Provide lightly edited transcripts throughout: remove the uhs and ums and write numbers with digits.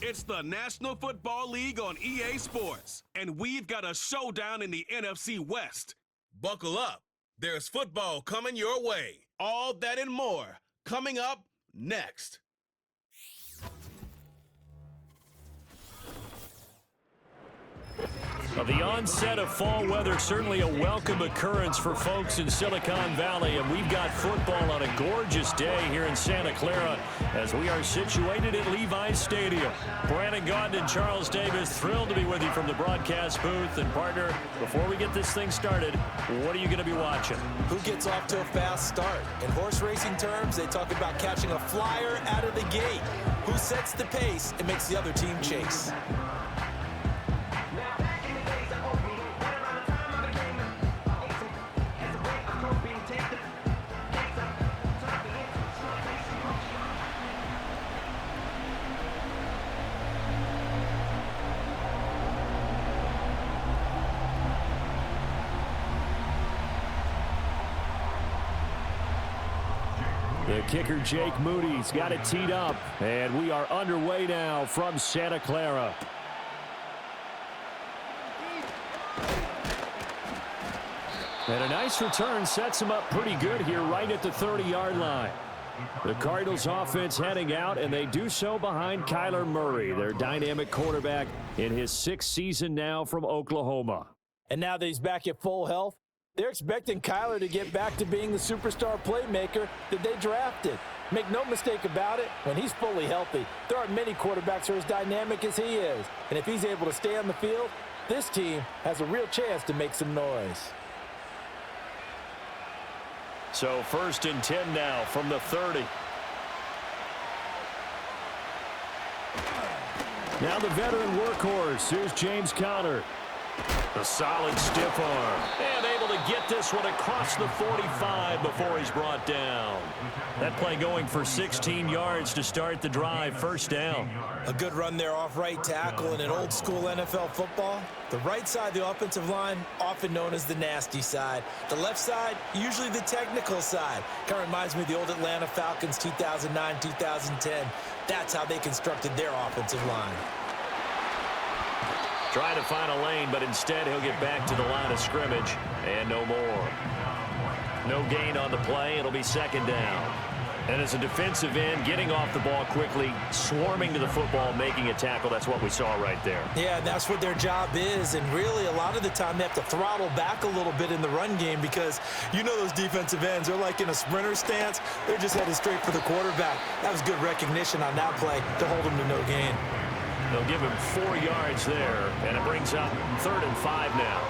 It's the National Football League on EA Sports, and we've got a showdown in the NFC West. Buckle up. There's football coming your way. All that and more coming up next. The onset of fall weather, certainly a welcome occurrence for folks in Silicon Valley, and we've got football on a gorgeous day here in Santa Clara as we are situated at Levi's Stadium. Brandon Gaudin and Charles Davis, thrilled to be with you from the broadcast booth. And partner, before we get this thing started, what are you going to be watching? Who gets off to a fast start? In horse racing terms, they talk about catching a flyer out of the gate. Who sets the pace and makes the other team chase? The kicker, Jake Moody's got it teed up, and we are underway now from Santa Clara. And a nice return sets him up pretty good here right at the 30-yard line. The Cardinals offense heading out, and they do so behind Kyler Murray, their dynamic quarterback in his 6th season now from Oklahoma. And now that he's back at full health, they're expecting Kyler to get back to being the superstar playmaker that they drafted. Make no mistake about it, when he's fully healthy, there aren't many quarterbacks who are as dynamic as he is. And if he's able to stay on the field, this team has a real chance to make some noise. So 1st and 10 now from the 30. Now the veteran workhorse. Here's James Conner. A solid stiff arm. And able to get this one across the 45 before he's brought down. That play going for 16 yards to start the drive. 1st down. A good run there off right tackle in an old school NFL football. The right side of the offensive line, often known as the nasty side. The left side, usually the technical side. Kind of reminds me of the old Atlanta Falcons 2009-2010. That's how they constructed their offensive line. Trying to find a lane, but instead he'll get back to the line of scrimmage, and no more. No gain on the play. It'll be 2nd down. And as a defensive end, getting off the ball quickly, swarming to the football, making a tackle, that's what we saw right there. Yeah, that's what their job is, and really a lot of the time they have to throttle back a little bit in the run game because you know those defensive ends, they're like in a sprinter stance. They're just headed straight for the quarterback. That was good recognition on that play to hold him to no gain. They'll give him 4 yards there, and it brings up 3rd and 5 now.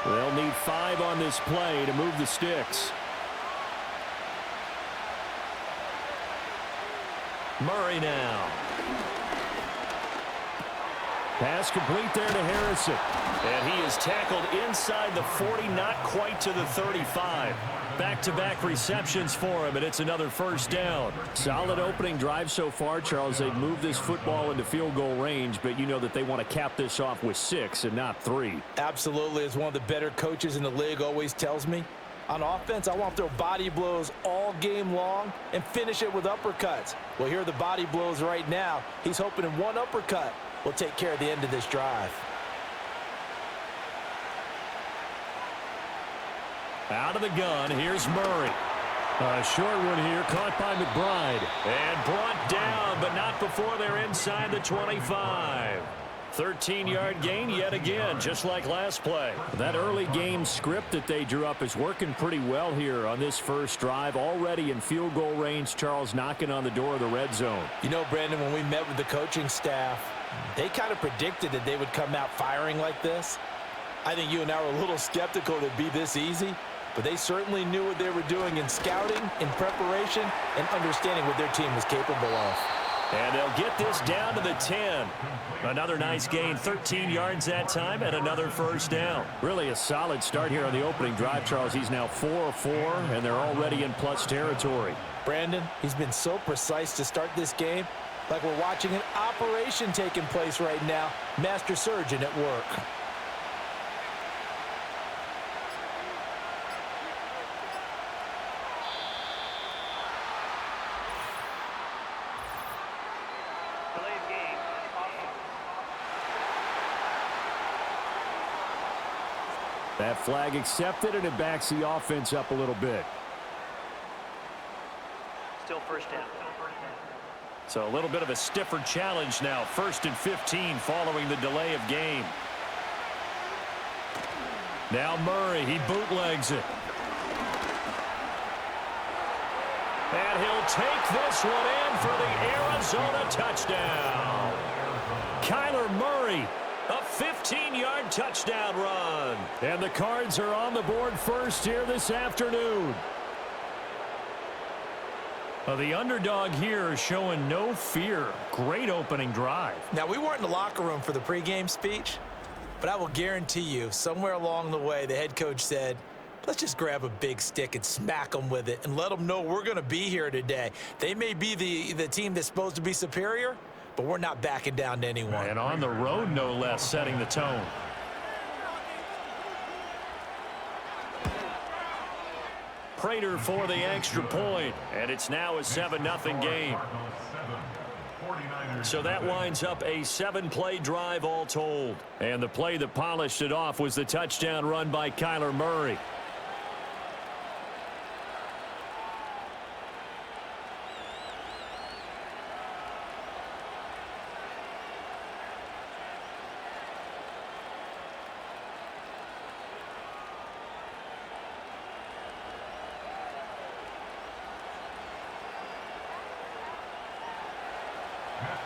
They'll need 5 on this play to move the sticks. Murray now. Pass complete there to Harrison. And he is tackled inside the 40, not quite to the 35. Back-to-back receptions for him, and it's another 1st down. Solid opening drive so far, Charles. They've moved this football into field goal range, but you know that they want to cap this off with 6 and not 3. Absolutely. As one of the better coaches in the league always tells me, on offense, I want to throw body blows all game long and finish it with uppercuts. Well, here are the body blows right now. He's hoping in one uppercut will take care of the end of this drive. Out of the gun, here's Murray. A short one here, caught by McBride. And brought down, but not before they're inside the 25. 13-yard gain yet again, just like last play. That early game script that they drew up is working pretty well here on this first drive. Already in field goal range, Charles knocking on the door of the red zone. You know, Brandon, when we met with the coaching staff, they kind of predicted that they would come out firing like this. I think you and I were a little skeptical that it'd be this easy, but they certainly knew what they were doing in scouting, in preparation, and understanding what their team was capable of. And they'll get this down to the 10. Another nice gain, 13 yards that time, and another 1st down. Really a solid start here on the opening drive, Charles. He's now 4 of 4, and they're already in plus territory. Brandon, he's been so precise to start this game, like we're watching an operation taking place right now. Master surgeon at work. That flag accepted, and it backs the offense up a little bit. Still first down. So a little bit of a stiffer challenge now. 1st and 15 following the delay of game. Now Murray, he bootlegs it. And he'll take this one in for the Arizona touchdown. Kyler Murray, a 15-yard touchdown run. And the Cards are on the board first here this afternoon. The underdog here is showing no fear. Great opening drive. Now, we weren't in the locker room for the pregame speech, but I will guarantee you, somewhere along the way, the head coach said, let's just grab a big stick and smack them with it and let them know we're going to be here today. They may be the team that's supposed to be superior, but we're not backing down to anyone. And on the road, no less, setting the tone. Prater for the extra point, and it's now a 7-0 game. So that winds up a 7-play drive all told. And the play that polished it off was the touchdown run by Kyler Murray.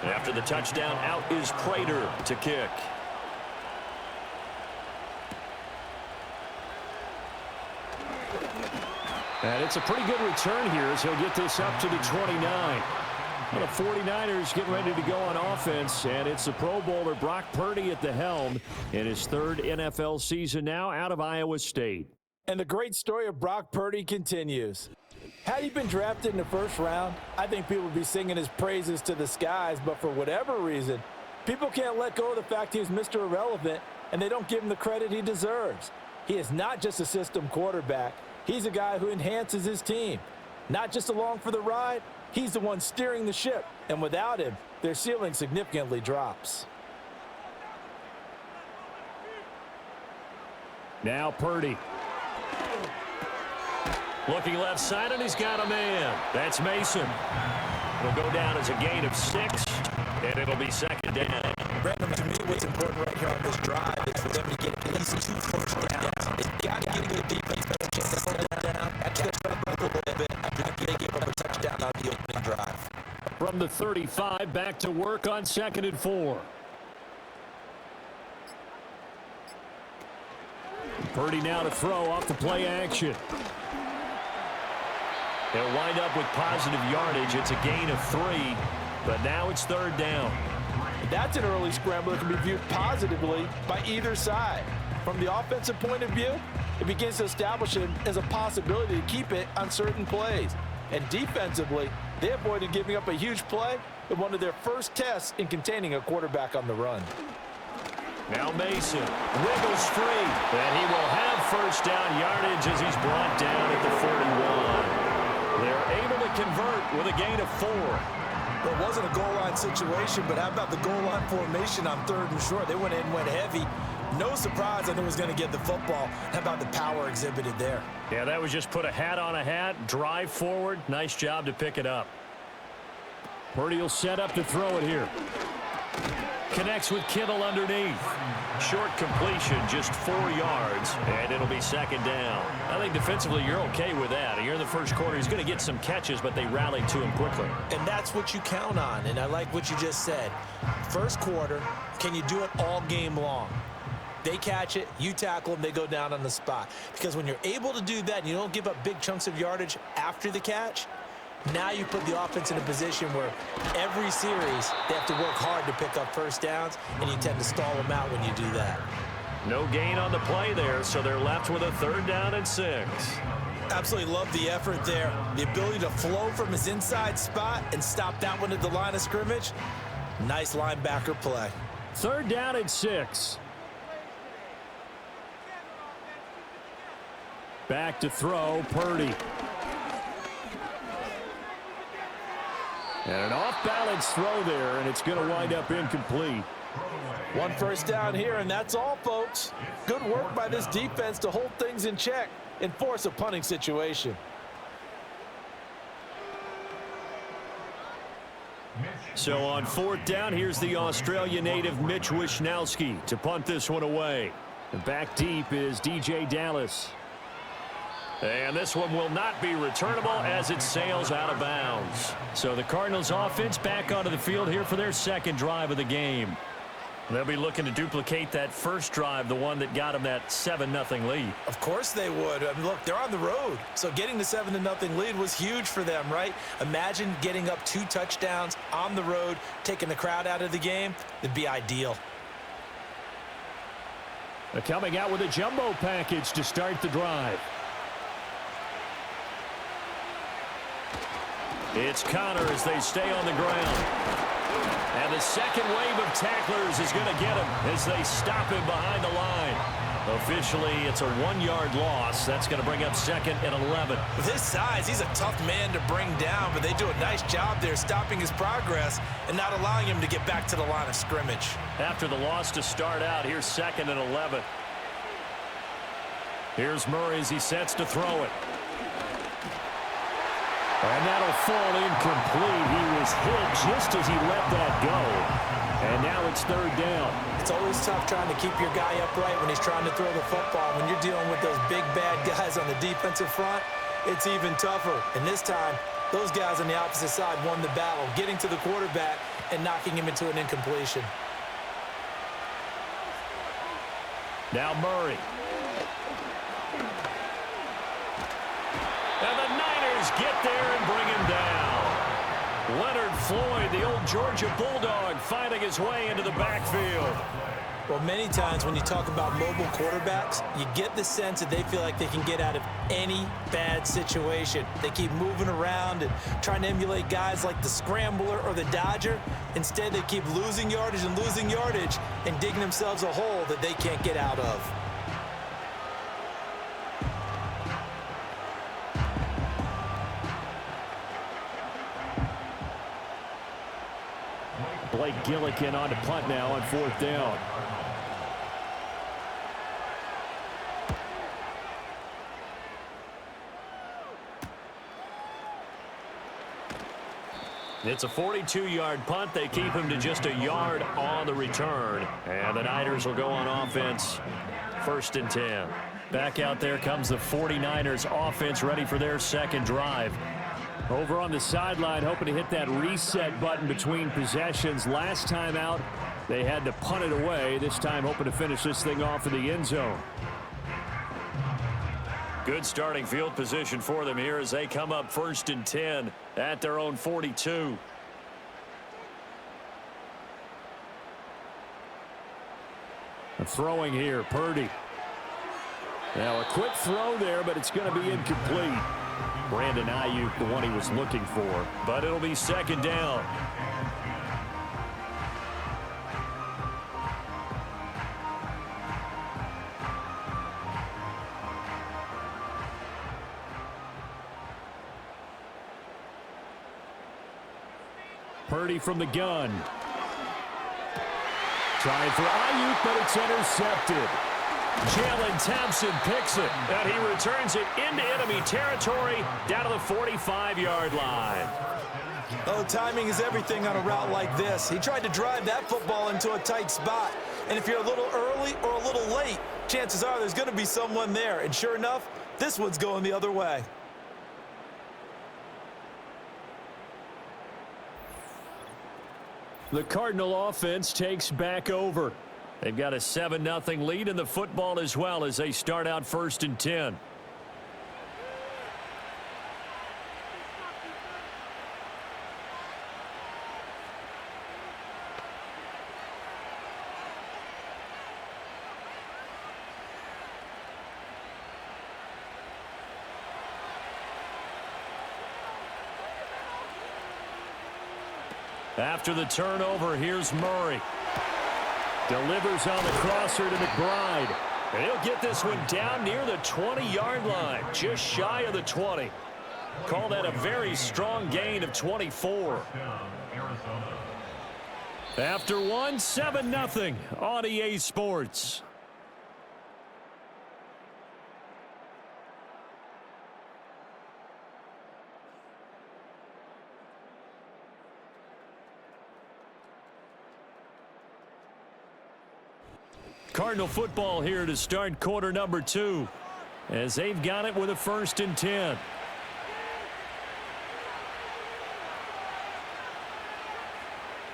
After the touchdown, out is Prater to kick. And it's a pretty good return here as he'll get this up to the 29. Well, the 49ers getting ready to go on offense, and it's the Pro Bowler Brock Purdy at the helm in his 3rd NFL season now out of Iowa State. And the great story of Brock Purdy continues. Had he been drafted in the 1st round, I think people would be singing his praises to the skies, but for whatever reason, people can't let go of the fact he's Mr. Irrelevant, and they don't give him the credit he deserves. He is not just a system quarterback. He's a guy who enhances his team. Not just along for the ride, he's the one steering the ship, and without him, their ceiling significantly drops. Now Purdy. Looking left side, and he's got a man. That's Mason. It'll go down as a gain of 6, and it'll be 2nd down. Brandon, to me, what's important right here on this drive is for them to get at least 2 first downs. They've got to get a good defense, better chance to slow that down. That's going to back up a little bit after they give up a touchdown on the opening drive. From the 35, back to work on 2nd and 4. Purdy now to throw off the play action. They'll wind up with positive yardage. It's a gain of 3, but now it's 3rd down. That's an early scramble that can be viewed positively by either side. From the offensive point of view, it begins to establish it as a possibility to keep it on certain plays. And defensively, they avoided giving up a huge play in one of their first tests in containing a quarterback on the run. Now Mason wiggles free, and he will have 1st down yardage as he's brought down at the 41. They're able to convert with a gain of 4. Well, it wasn't a goal line situation, but how about the goal line formation on 3rd and short? They went in and went heavy. No surprise I knew was going to get the football. How about the power exhibited there? Yeah, that was just put a hat on a hat, drive forward. Nice job to pick it up. Purdy will set up to throw it here. Connects with Kittle underneath. Short completion, just 4 yards, and it'll be 2nd down. I think defensively you're okay with that. You're in the 1st quarter. He's going to get some catches, but they rallied to him quickly. And that's what you count on, and I like what you just said. 1st quarter, can you do it all game long? They catch it, you tackle them, they go down on the spot. Because when you're able to do that and you don't give up big chunks of yardage after the catch, now you put the offense in a position where every series they have to work hard to pick up 1st downs, and you tend to stall them out when you do that. No gain on the play there, so they're left with a 3rd down and 6. Absolutely love the effort there. The ability to flow from his inside spot and stop that one at the line of scrimmage. Nice linebacker play. 3rd down and 6. Back to throw, Purdy. And an off-balance throw there, and it's going to wind up incomplete. One first down here, and that's all, folks. Good work by this defense to hold things in check and force a punting situation. So on fourth down, here's the Australia native Mitch Wishnowsky to punt this one away. And back deep is DJ Dallas. And this one will not be returnable as it sails out of bounds. So the Cardinals offense back onto the field here for their second drive of the game. They'll be looking to duplicate that first drive, the one that got them that 7-0 lead. Of course they would. I mean, look, they're on the road. So getting the 7-0 lead was huge for them, right? Imagine getting up 2 touchdowns on the road, taking the crowd out of the game. It'd be ideal. They're coming out with a jumbo package to start the drive. It's Connor as they stay on the ground. And the second wave of tacklers is going to get him as they stop him behind the line. Officially, it's a 1-yard loss. That's going to bring up 2nd and 11. With his size, he's a tough man to bring down, but they do a nice job there stopping his progress and not allowing him to get back to the line of scrimmage. After the loss to start out, here's 2nd and 11. Here's Murray as he sets to throw it. And that'll fall incomplete. He was hit just as he let that go. And now it's 3rd down. It's always tough trying to keep your guy upright when he's trying to throw the football. When you're dealing with those big, bad guys on the defensive front, it's even tougher. And this time, those guys on the opposite side won the battle, getting to the quarterback and knocking him into an incompletion. Now Murray. And the Niners get there and bring him down. Leonard Floyd, the old Georgia Bulldog, finding his way into the backfield. Well, many times when you talk about mobile quarterbacks, you get the sense that they feel like they can get out of any bad situation. They keep moving around and trying to emulate guys like the Scrambler or the Dodger. Instead, they keep losing yardage and digging themselves a hole that they can't get out of. Blake Gillikin on to punt now on 4th down. It's a 42-yard punt. They keep him to just a yard on the return. And the Niners will go on offense. 1st and 10. Back out there comes the 49ers offense ready for their second drive. Over on the sideline, hoping to hit that reset button between possessions. Last time out, they had to punt it away. This time, hoping to finish this thing off in the end zone. Good starting field position for them here as they come up 1st and 10 at their own 42. Throwing here, Purdy. Now a quick throw there, but it's going to be incomplete. Brandon Ayuk, the one he was looking for, but it'll be 2nd down. Purdy from the gun. Trying for Ayuk, but it's intercepted. Jalen Thompson picks it, and he returns it into enemy territory down to the 45-yard line. Oh, timing is everything on a route like this. He tried to drive that football into a tight spot. And if you're a little early or a little late, chances are there's going to be someone there. And sure enough, this one's going the other way. The Cardinal offense takes back over. They've got a 7-0 lead in the football as well as they start out 1st and 10. After the turnover, here's Murray. Delivers on the crosser to McBride. And he'll get this one down near the 20-yard line, just shy of the 20. Call that a very strong gain of 24. After one, 7-0 on EA Sports. Cardinal football here to start quarter number 2 as they've got it with a 1st and 10.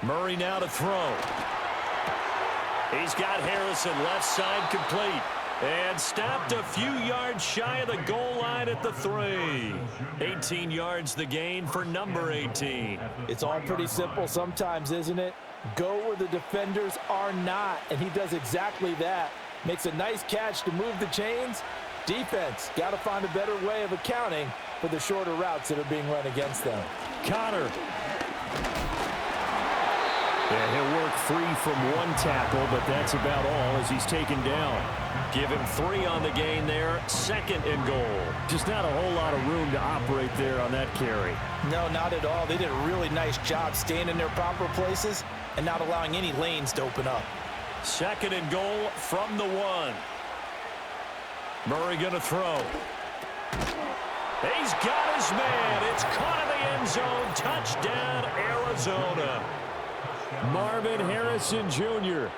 Murray now to throw. He's got Harrison left side complete. And stopped a few yards shy of the goal line at the 3. 18 yards the gain for number 18. It's all pretty simple sometimes, isn't it? Go where the defenders are not, and he does exactly that. Makes a nice catch to move the chains. Defense, got to find a better way of accounting for the shorter routes that are being run against them. Connor. Yeah, he'll work free from one tackle, but that's about all as he's taken down. Give him 3 on the gain there, 2nd and goal. Just not a whole lot of room to operate there on that carry. No, not at all. They did a really nice job staying in their proper places and not allowing any lanes to open up. 2nd and goal from the 1. Murray going to throw. He's got his man. It's caught in the end zone. Touchdown, Arizona. Marvin Harrison Jr.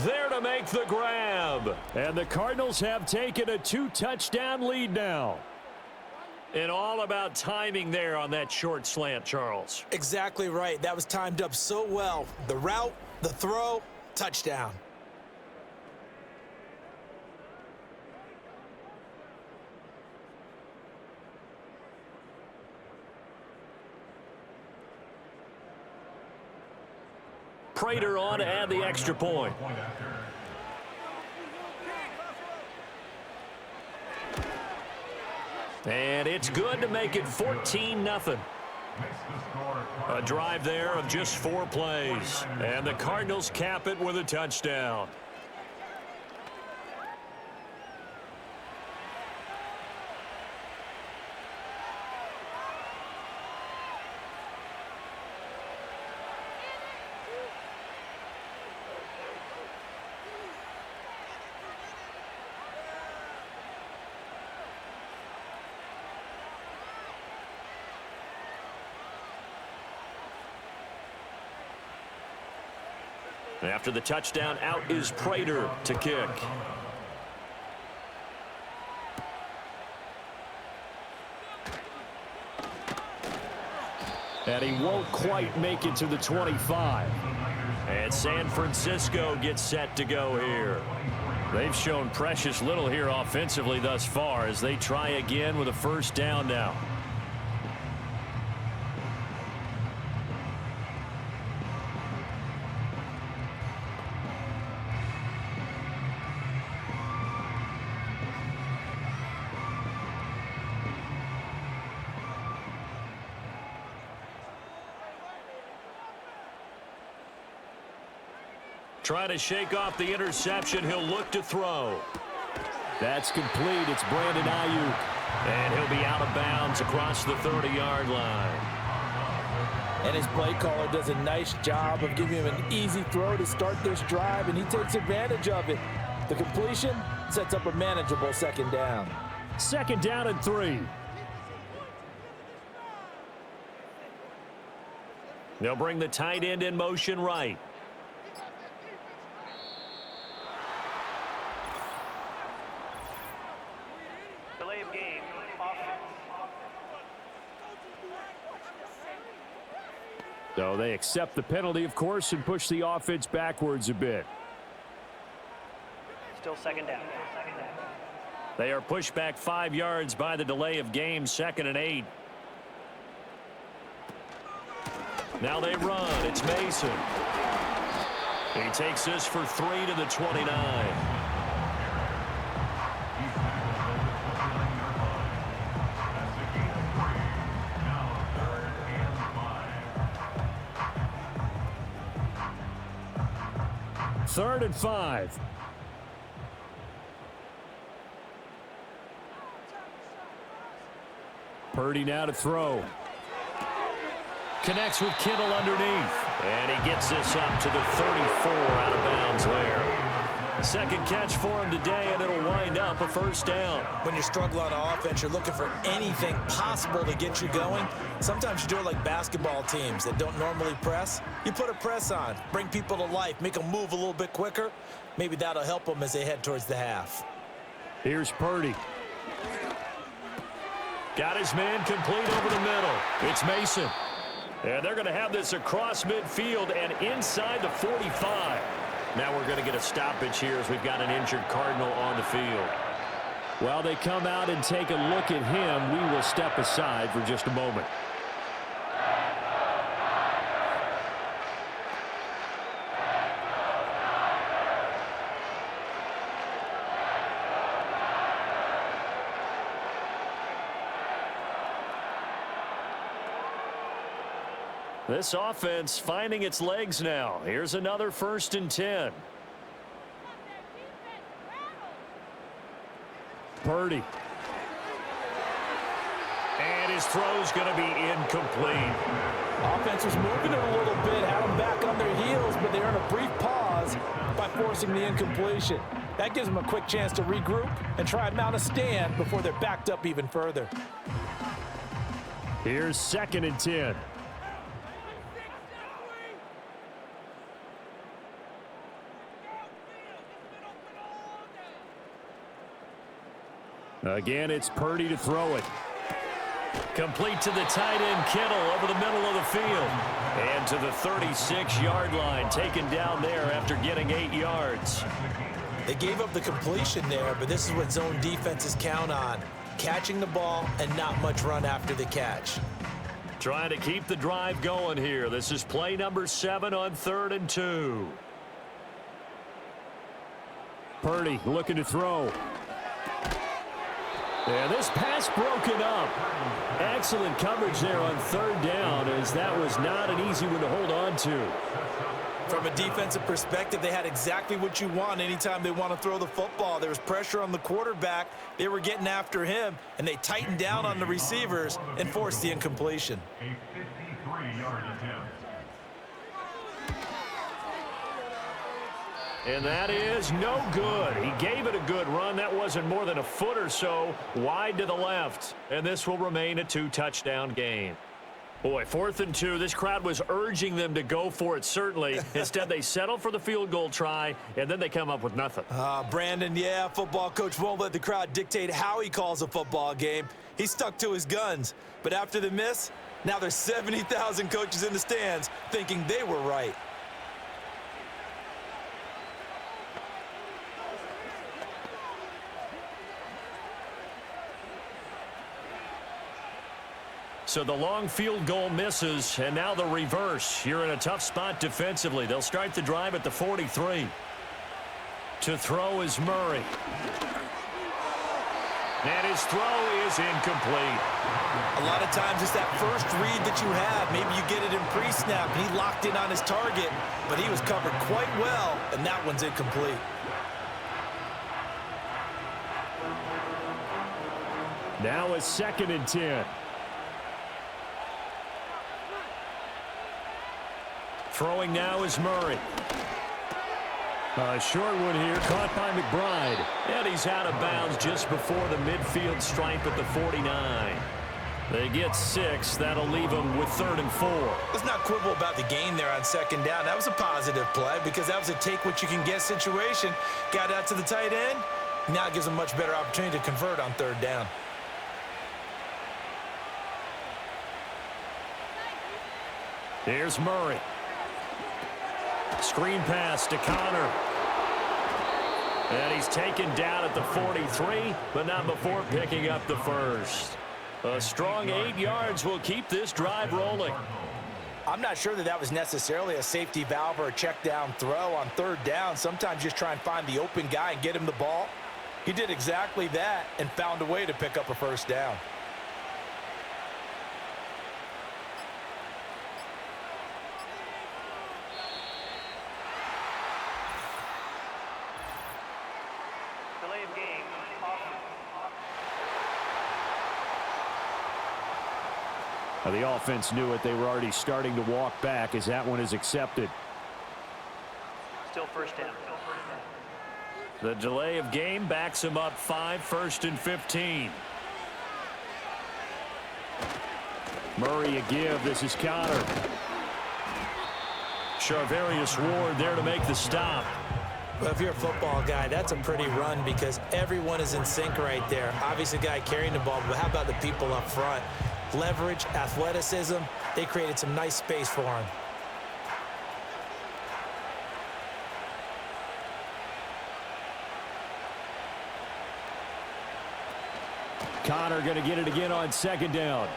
there to make the grab. And the Cardinals have taken a 2-touchdown lead now. And all about timing there on that short slant, Charles. Exactly right. That was timed up so well. The route, the throw, touchdown. Prater on to add the extra point. And it's good to make it 14-0. A drive there of just 4 plays. And the Cardinals cap it with a touchdown. After the touchdown, out is Prater to kick. And he won't quite make it to the 25. And San Francisco gets set to go here. They've shown precious little here offensively thus far as they try again with a 1st down now. Trying to shake off the interception. He'll look to throw. That's complete. It's Brandon Ayuk. And he'll be out of bounds across the 30-yard line. And his play caller does a nice job of giving him an easy throw to start this drive, and he takes advantage of it. The completion sets up a manageable 2nd down. 2nd down and 3. They'll bring the tight end in motion right. So they accept the penalty, of course, and push the offense backwards a bit. Still 2nd down. They are pushed back 5 yards by the delay of game, 2nd and 8. Now they run. It's Mason. He takes this for 3 to the 29. Third and 5. Purdy now to throw. Connects with Kittle underneath. And he gets this up to the 34 out of bounds there. Second catch for him today, and it'll wind up a first down. When you struggle on offense, you're looking for anything possible to get you going. Sometimes you do it like basketball teams that don't normally press. You put a press on, bring people to life, make them move a little bit quicker. Maybe that'll help them as they head towards the half. Here's Purdy. Got his man complete over the middle. It's Mason. And they're going to have this across midfield and inside the 45. Now we're going to get a stoppage here as we've got an injured Cardinal on the field. While they come out and take a look at him, we will step aside for just a moment. This offense finding its legs now. Here's another 1st and 10. Purdy. And his throw's going to be incomplete. Offense was moving it a little bit, had them back on their heels, but they earned a brief pause by forcing the incompletion. That gives them a quick chance to regroup and try and mount a stand before they're backed up even further. Here's 2nd and 10. Again, it's Purdy to throw it. Complete to the tight end, Kittle, over the middle of the field. And to the 36-yard line, taken down there after getting 8 yards. They gave up the completion there, but this is what zone defenses count on. Catching the ball and not much run after the catch. Trying to keep the drive going here. This is play number 7 on 3rd and 2. Purdy looking to throw. And this pass broken up. Excellent coverage there on 3rd down, as that was not an easy one to hold on to. From a defensive perspective, they had exactly what you want anytime they want to throw the football. There was pressure on the quarterback. They were getting after him, and they tightened down on the receivers and forced the incompletion. A 53-yard attempt. And that is no good. He gave it a good run. That wasn't more than a foot or so wide to the left. And this will remain a 2-touchdown game. Boy, 4th and 2. This crowd was urging them to go for it, certainly. Instead, they settle for the field goal try, and then they come up with nothing. Brandon, yeah, football coach won't let the crowd dictate how he calls a football game. He stuck to his guns. But after the miss, now there's 70,000 coaches in the stands thinking they were right. So the long field goal misses, and now the reverse. You're in a tough spot defensively. They'll start the drive at the 43. To throw is Murray. And his throw is incomplete. A lot of times it's that first read that you have. Maybe you get it in pre-snap, and he locked in on his target, but he was covered quite well, and that one's incomplete. Now it's 2nd and 10. Throwing now is Murray. A short one here, caught by McBride. And he's out of bounds just before the midfield stripe at the 49. They get 6. That'll leave them with 3rd and 4. Let's not quibble about the gain there on 2nd down. That was a positive play because that was a take-what-you-can-get situation. Got out to the tight end. Now it gives them a much better opportunity to convert on 3rd down. Here's Murray. Screen pass to Connor. And he's taken down at the 43, but not before picking up the first. A strong 8 yards will keep this drive rolling. I'm not sure that that was necessarily a safety valve or a check down throw on 3rd down. Sometimes just try and find the open guy and get him the ball. He did exactly that and found a way to pick up a first down. Now, the offense knew it. They were already starting to walk back as that one is accepted. Still first down. The delay of game backs him up 5, 1st and 15. Murray a give. This is Connor. Charvarius Ward there to make the stop. Well, if you're a football guy, that's a pretty run because everyone is in sync right there. Obviously, the guy carrying the ball, but how about the people up front? Leverage, athleticism, they created some nice space for him. Connor going to get it again on 2nd down.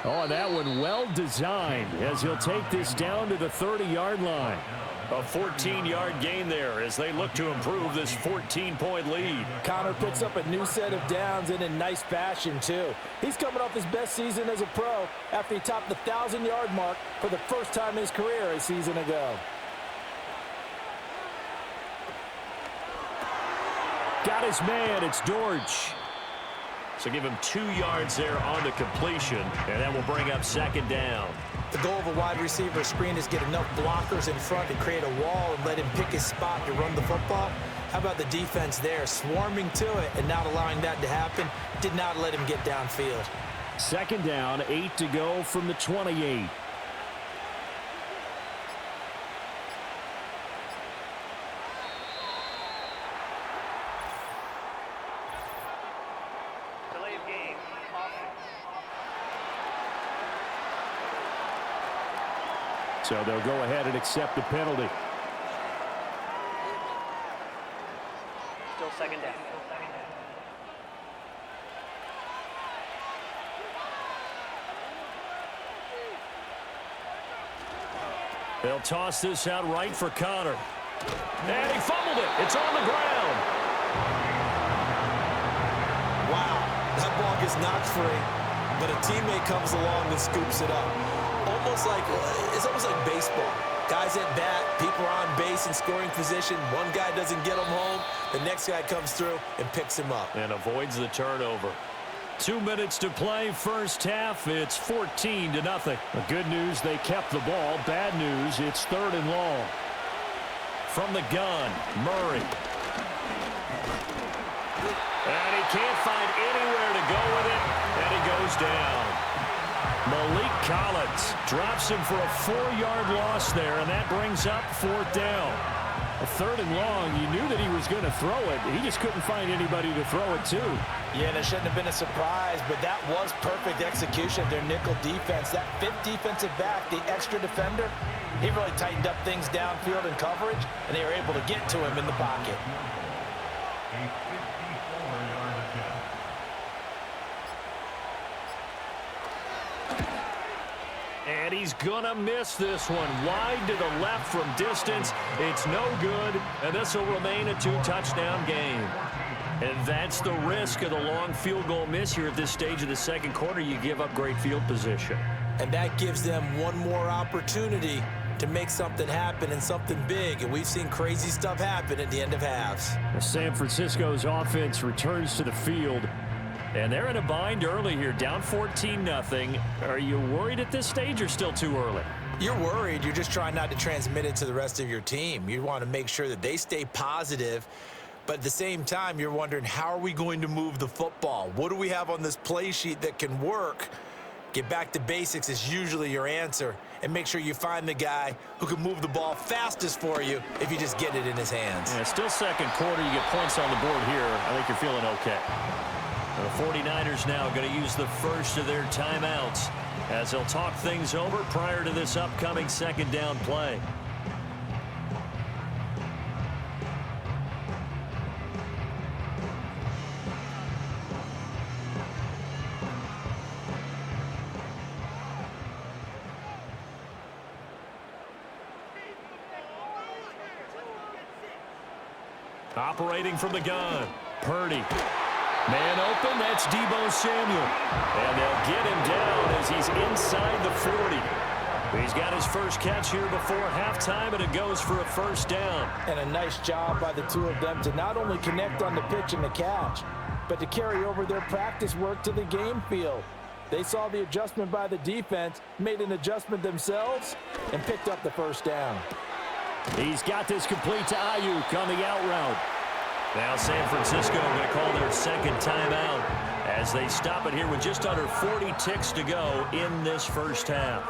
Oh, that one well designed as he'll take this down to the 30-yard line. A 14-yard gain there as they look to improve this 14-point lead. Connor picks up a new set of downs and in nice fashion, too. He's coming off his best season as a pro after he topped the 1,000-yard mark for the first time in his career a season ago. Got his man. It's Dortch. So give him 2 yards there on the completion, and that will bring up 2nd down. The goal of a wide receiver screen is get enough blockers in front to create a wall and let him pick his spot to run the football. How about the defense there, swarming to it and not allowing that to happen? Did not let him get downfield. 2nd down, 8 to go from the 28. Delay of game. So they'll go ahead and accept the penalty. Still 2nd down. They'll toss this out right for Connor. And he fumbled it. It's on the ground. Wow, that ball gets knocked free, but a teammate comes along and scoops it up. It's almost like baseball. Guys at bat, people are on base in scoring position. One guy doesn't get him home. The next guy comes through and picks him up. And avoids the turnover. 2 minutes to play, first half. It's 14-0. The good news, they kept the ball. Bad news, it's 3rd and long. From the gun, Murray. And he can't find anywhere to go with it, and he goes down. Malik Collins drops him for a 4-yard loss there, and that brings up 4th down. A 3rd and long, you knew that he was going to throw it. He just couldn't find anybody to throw it to. Yeah, and it shouldn't have been a surprise, but that was perfect execution of their nickel defense. That 5th defensive back, the extra defender, he really tightened up things downfield in coverage, and they were able to get to him in the pocket. A 54-yard attempt. And he's gonna miss this one. Wide to the left from distance. It's no good, and this will remain a 2-touchdown game. And that's the risk of the long field goal miss here at this stage of the 2nd quarter. You give up great field position. And that gives them one more opportunity to make something happen and something big. And we've seen crazy stuff happen at the end of halves. San Francisco's offense returns to the field. And they're in a bind early here, down 14-0. Are you worried at this stage or still too early? You're worried. You're just trying not to transmit it to the rest of your team. You want to make sure that they stay positive. But at the same time, you're wondering, how are we going to move the football? What do we have on this play sheet that can work? Get back to basics is usually your answer. And make sure you find the guy who can move the ball fastest for you if you just get it in his hands. Yeah, still 2nd quarter. You get points on the board here. I think you're feeling okay. The 49ers now going to use the first of their timeouts as they'll talk things over prior to this upcoming 2nd down play. Operating from the gun, Purdy. Man open, that's Deebo Samuel. And they'll get him down as he's inside the 40. He's got his first catch here before halftime, and it goes for a 1st down. And a nice job by the two of them to not only connect on the pitch and the catch, but to carry over their practice work to the game field. They saw the adjustment by the defense, made an adjustment themselves, and picked up the first down. He's got this complete to Ayuk on the out route. Now San Francisco going to call their second timeout as they stop it here with just under 40 ticks to go in this first half.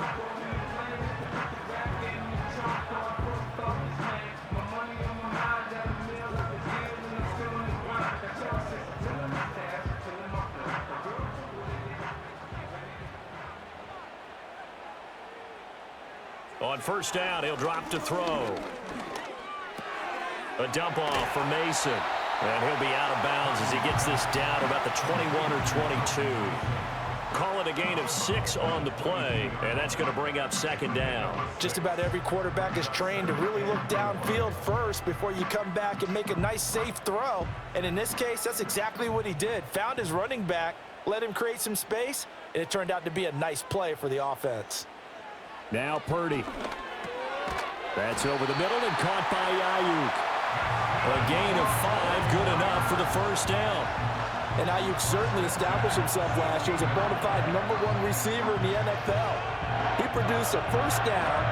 On first down, he'll drop to throw. A dump off for Mason. And he'll be out of bounds as he gets this down about the 21 or 22. Call it a gain of 6 on the play, and that's going to bring up second down. Just about every quarterback is trained to really look downfield first before you come back and make a nice, safe throw. And in this case, that's exactly what he did. Found his running back, let him create some space, and it turned out to be a nice play for the offense. Now Purdy. That's over the middle and caught by Ayuk. A gain of 5, good enough for the first down. And Ayuk certainly established himself last year as a bona fide #1 receiver in the NFL. He produced a first down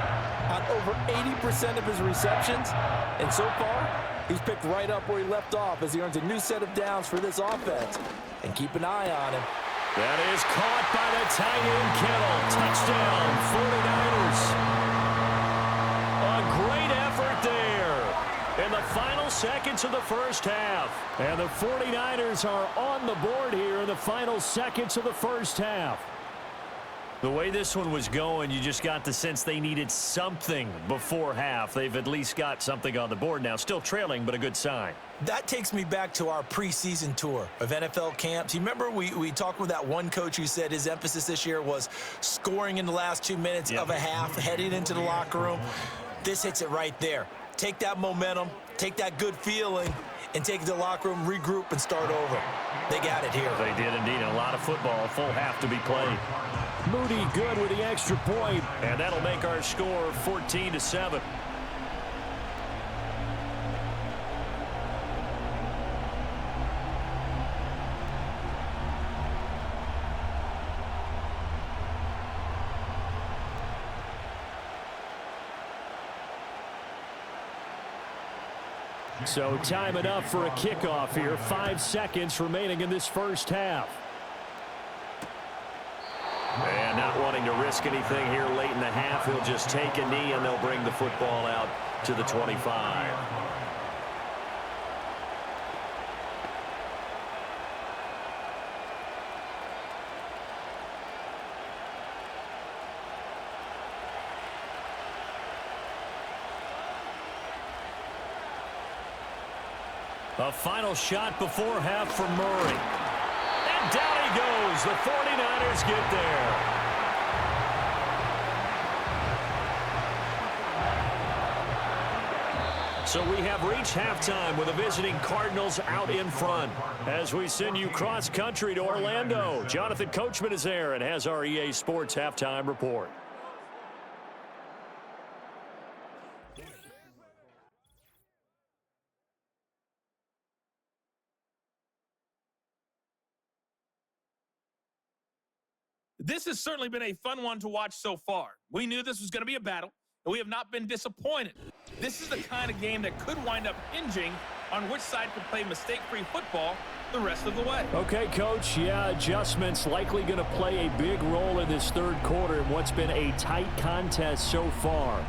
on over 80% of his receptions. And so far, he's picked right up where he left off as he earns a new set of downs for this offense. And keep an eye on him. That is caught by the tight end Kittle. Touchdown, 49ers. A great effort there in the final seconds of the first half. And the 49ers are on the board here in the final seconds of the first half. The way this one was going, you just got the sense they needed something before half. They've at least got something on the board now. Still trailing, but a good sign. That takes me back to our preseason tour of NFL camps. You remember we talked with that one coach who said his emphasis this year was scoring in the last 2 minutes of a half, heading into the locker room. This hits it right there. Take that momentum, take that good feeling, and take it to the locker room, regroup, and start over. They got it here. They did indeed. A lot of football, full half to be played. Moody good with the extra point, and that'll make our score 14-7. So time enough for a kickoff here. 5 seconds remaining in this first half. And not wanting to risk anything here late in the half, he'll just take a knee and they'll bring the football out to the 25. A final shot before half for Murray. And down he goes. The 49ers get there. So we have reached halftime with the visiting Cardinals out in front. As we send you cross-country to Orlando, Jonathan Coachman is there and has our EA Sports halftime report. This has certainly been a fun one to watch so far. We knew this was going to be a battle, and we have not been disappointed. This is the kind of game that could wind up hinging on which side could play mistake-free football the rest of the way. Okay, Coach. Yeah, adjustments likely going to play a big role in this third quarter in what's been a tight contest so far.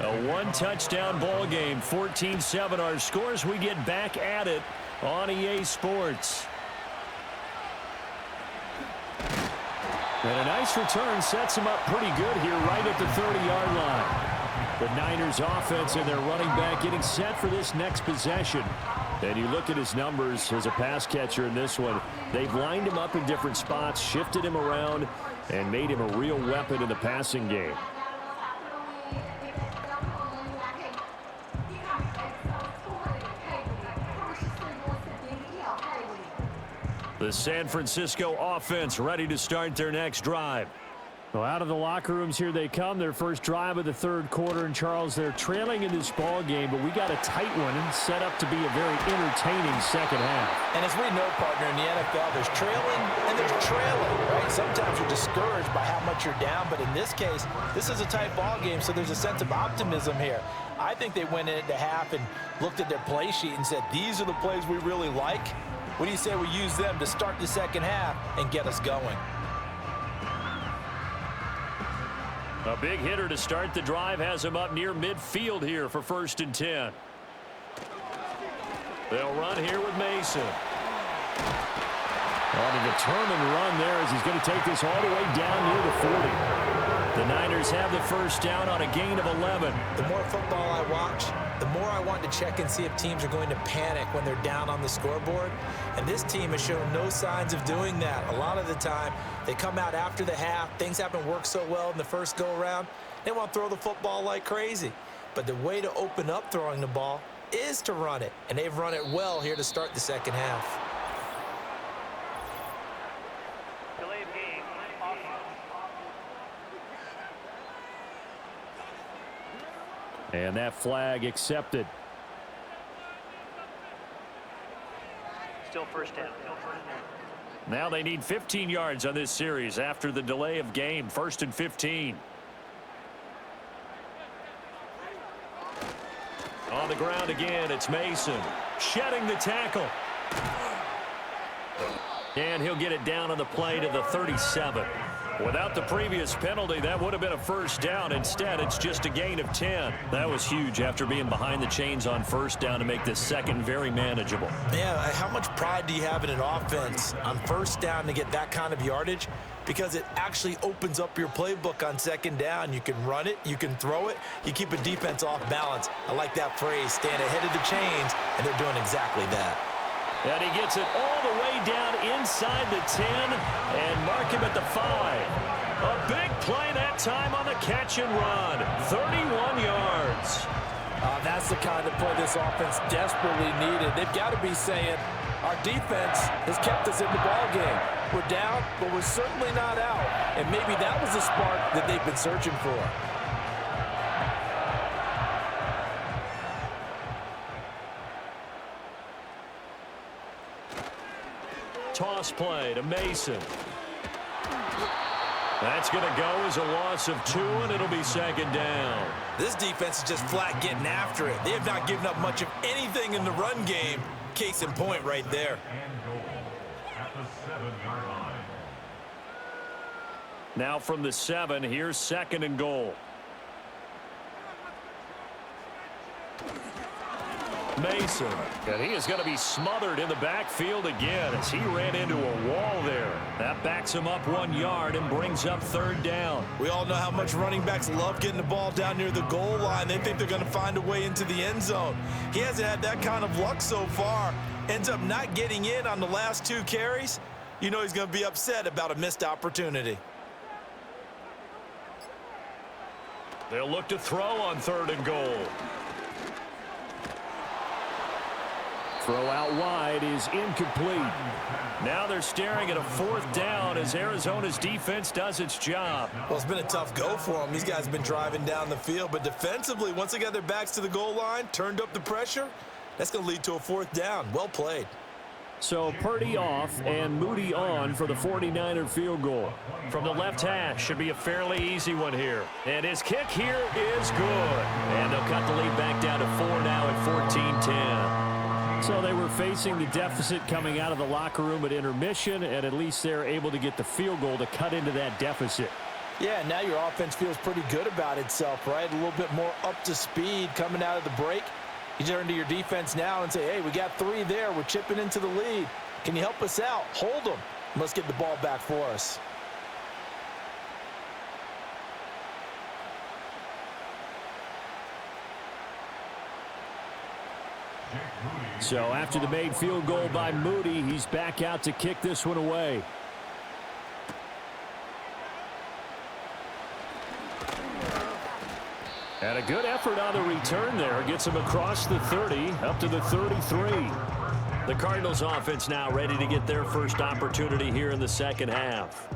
A one-touchdown ball game, 14-7 our scores. We get back at it on EA Sports. And a nice return sets him up pretty good here right at the 30-yard line. The Niners offense and their running back getting set for this next possession. And you look at his numbers as a pass catcher in this one. They've lined him up in different spots, shifted him around, and made him a real weapon in the passing game. The San Francisco offense ready to start their next drive. Well, out of the locker rooms here they come. Their first drive of the third quarter. And, Charles, they're trailing in this ball game, but we got a tight one and set up to be a very entertaining second half. And as we know, partner, in the NFL, there's trailing and there's trailing, right? Sometimes you're discouraged by how much you're down, but in this case, this is a tight ball game, so there's a sense of optimism here. I think they went into half and looked at their play sheet and said, these are the plays we really like. What do you say we use them to start the second half and get us going? A big hitter to start the drive has him up near midfield here for 1st and 10. They'll run here with Mason. On a determined run there as he's going to take this all the way down near the 40. The Niners have the first down on a gain of 11. The more football I watch, the more I want to check and see if teams are going to panic when they're down on the scoreboard. And this team has shown no signs of doing that. A lot of the time, they come out after the half. Things haven't worked so well in the first go-around. They want to throw the football like crazy. But the way to open up throwing the ball is to run it. And they've run it well here to start the second half. Delay of game. And that flag accepted. Still first down. Now they need 15 yards on this series after the delay of game. 1st and 15. On the ground again, it's Mason. Shedding the tackle. And he'll get it down on the play to the 37. Without the previous penalty, that would have been a first down. Instead, it's just a gain of 10. That was huge after being behind the chains on first down to make this second very manageable. Yeah, how much pride do you have in an offense on first down to get that kind of yardage? Because it actually opens up your playbook on second down. You can run it, you can throw it, you keep a defense off balance. I like that phrase, stand ahead of the chains, and they're doing exactly that. And he gets it all the way down inside the 10 and mark him at the 5. A big play that time on the catch and run. 31 yards. That's the kind of play this offense desperately needed. They've got to be saying, our defense has kept us in the ball game. We're down, but we're certainly not out. And maybe that was the spark that they've been searching for. Toss play to Mason. That's going to go as a loss of 2, and it'll be second down. This defense is just flat getting after it. They have not given up much of anything in the run game. Case in point right there. And goal at the 7-yard line. Now from the 7, here's 2nd and goal. Mason, and he is going to be smothered in the backfield again as he ran into a wall there. That backs him up 1 yard and brings up 3rd down. We all know how much running backs love getting the ball down near the goal line. They think they're going to find a way into the end zone. He hasn't had that kind of luck so far. Ends up not getting in on the last 2 carries. You know he's going to be upset about a missed opportunity. They'll look to throw on 3rd and goal. Throw out wide is incomplete. Now they're staring at a 4th down as Arizona's defense does its job. Well, it's been a tough go for them. These guys have been driving down the field, but defensively, once they got their backs to the goal line, turned up the pressure, that's going to lead to a 4th down. Well played. So Purdy off and Moody on for the 49er field goal. From the left hash, should be a fairly easy one here. And his kick here is good. And they'll cut the lead back down to 4 now at 14-10. So they were facing the deficit coming out of the locker room at intermission, and at least they're able to get the field goal to cut into that deficit. Yeah, now your offense feels pretty good about itself, right? A little bit more up to speed coming out of the break. You turn to your defense now and say, hey, we got 3 there. We're chipping into the lead. Can you help us out? Hold them. Let's get the ball back for us. So after the made field goal by Moody, he's back out to kick this one away. And a good effort on the return there. Gets him across the 30, up to the 33. The Cardinals offense now ready to get their first opportunity here in the second half.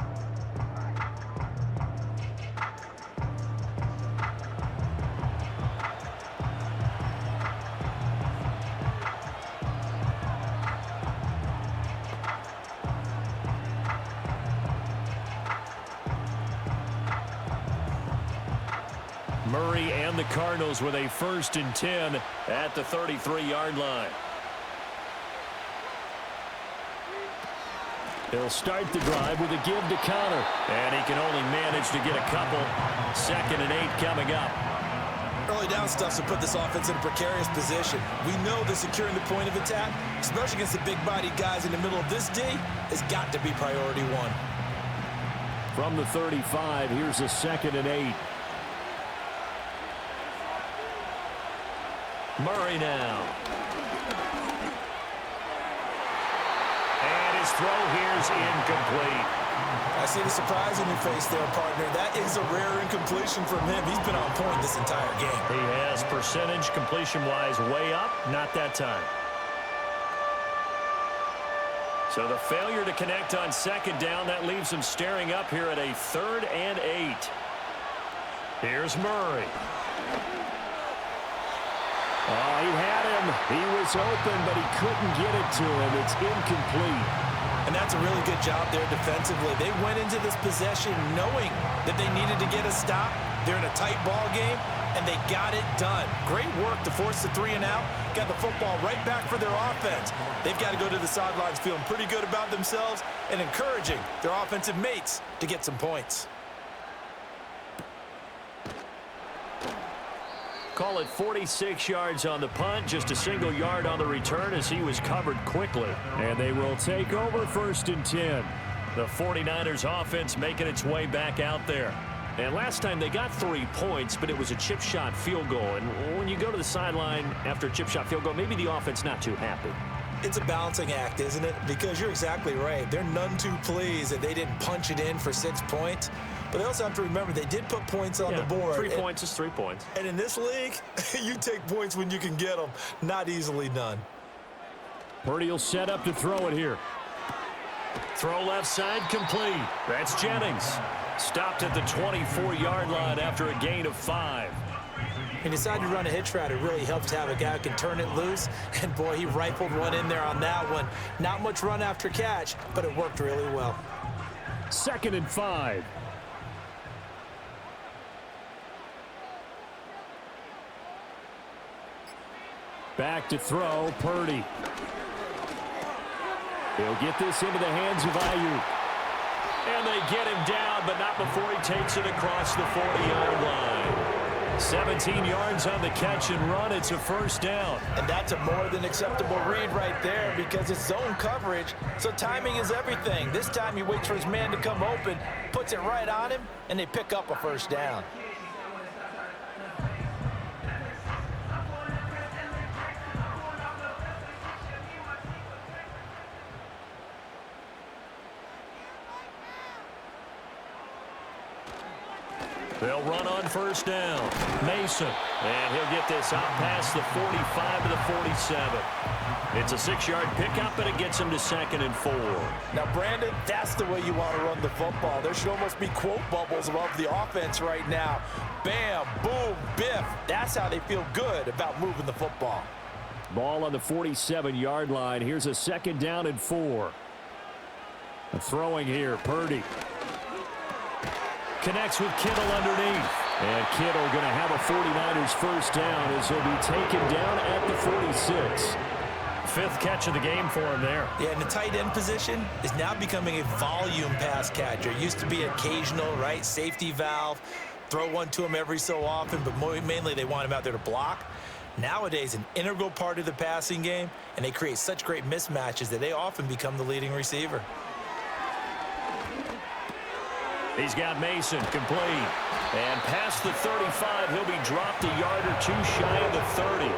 Murray and the Cardinals with a 1st and 10 at the 33-yard line. He'll start the drive with a give to Connor. And he can only manage to get a couple. 2nd and 8 coming up. Early down stuff to put this offense in a precarious position. We know that securing the point of attack, especially against the big-bodied guys in the middle of this D, has got to be priority one. From the 35, here's a 2nd and 8. Murray now. And his throw here's incomplete. I see the surprise in your face there, partner. That is a rare incompletion from him. He's been on point this entire game. He has percentage completion-wise way up. Not that time. So the failure to connect on 2nd down, that leaves him staring up here at a 3rd and 8. Here's Murray. Oh, he had him. He was open, but he couldn't get it to him. It's incomplete. And that's a really good job there defensively. They went into this possession knowing that they needed to get a stop. They're in a tight ball game, and they got it done. Great work to force the 3 and out. Got the football right back for their offense. They've got to go to the sidelines feeling pretty good about themselves and encouraging their offensive mates to get some points. Call it 46 yards on the punt, just a single yard on the return as he was covered quickly. And they will take over 1st and 10. The 49ers offense making its way back out there. And last time they got 3 points, but it was a chip shot field goal. And when you go to the sideline after a chip shot field goal, maybe the offense not too happy. It's a balancing act, isn't it? Because you're exactly right. They're none too pleased that they didn't punch it in for 6 points. But they also have to remember they did put points on the board. 3 points is 3 points. And in this league, you take points when you can get them. Not easily done. Purdy will set up to throw it here. Throw left side complete. That's Jennings. Stopped at the 24-yard line after a gain of 5. He decided to run a hitch route. It really helps to have a guy who can turn it loose. And, boy, he rifled one in there on that one. Not much run after catch, but it worked really well. 2nd and 5. Back to throw, Purdy. He'll get this into the hands of Ayuk. And they get him down, but not before he takes it across the 40-yard line. 17 yards on the catch and run. It's a 1st down. And that's a more than acceptable read right there because it's zone coverage, so timing is everything. This time he waits for his man to come open, puts it right on him, and they pick up a 1st down. They'll run on 1st down. Mason. And he'll get this out past the 45 to the 47. It's a 6-yard pickup, and it gets him to 2nd and 4. Now, Brandon, that's the way you want to run the football. There should almost be quote bubbles above the offense right now. Bam, boom, biff. That's how they feel good about moving the football. Ball on the 47-yard line. Here's a 2nd down and 4. Throwing here, Purdy. Connects with Kittle underneath. And Kittle going to have a 49ers 1st down as he'll be taken down at the 46. 5th catch of the game for him there. Yeah, and the tight end position is now becoming a volume pass catcher. It used to be occasional, right? Safety valve. Throw one to him every so often, but mainly they want him out there to block. Nowadays, an integral part of the passing game, and they create such great mismatches that they often become the leading receiver. He's got Mason complete. And past the 35, he'll be dropped a yard or 2 shy of the 30.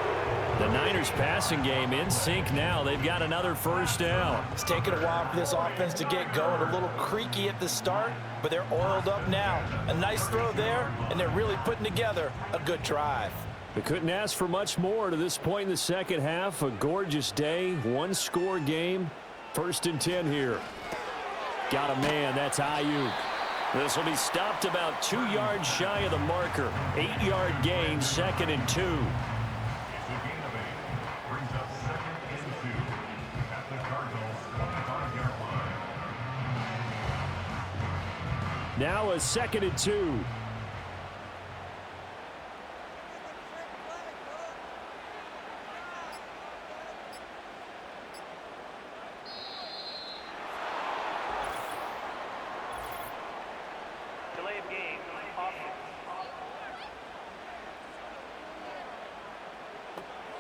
The Niners passing game in sync now. They've got another 1st down. It's taken a while for this offense to get going. A little creaky at the start, but they're oiled up now. A nice throw there, and they're really putting together a good drive. They couldn't ask for much more to this point in the 2nd half. A gorgeous day, 1-score game. 1st and 10 here. Got a man, that's Ayuk. This will be stopped about 2 yards shy of the marker. 8-yard gain, 2nd and 2. The gain of 8 brings up 2nd and 2 at the Cardinals' 25-yard line. Now a 2nd and 2.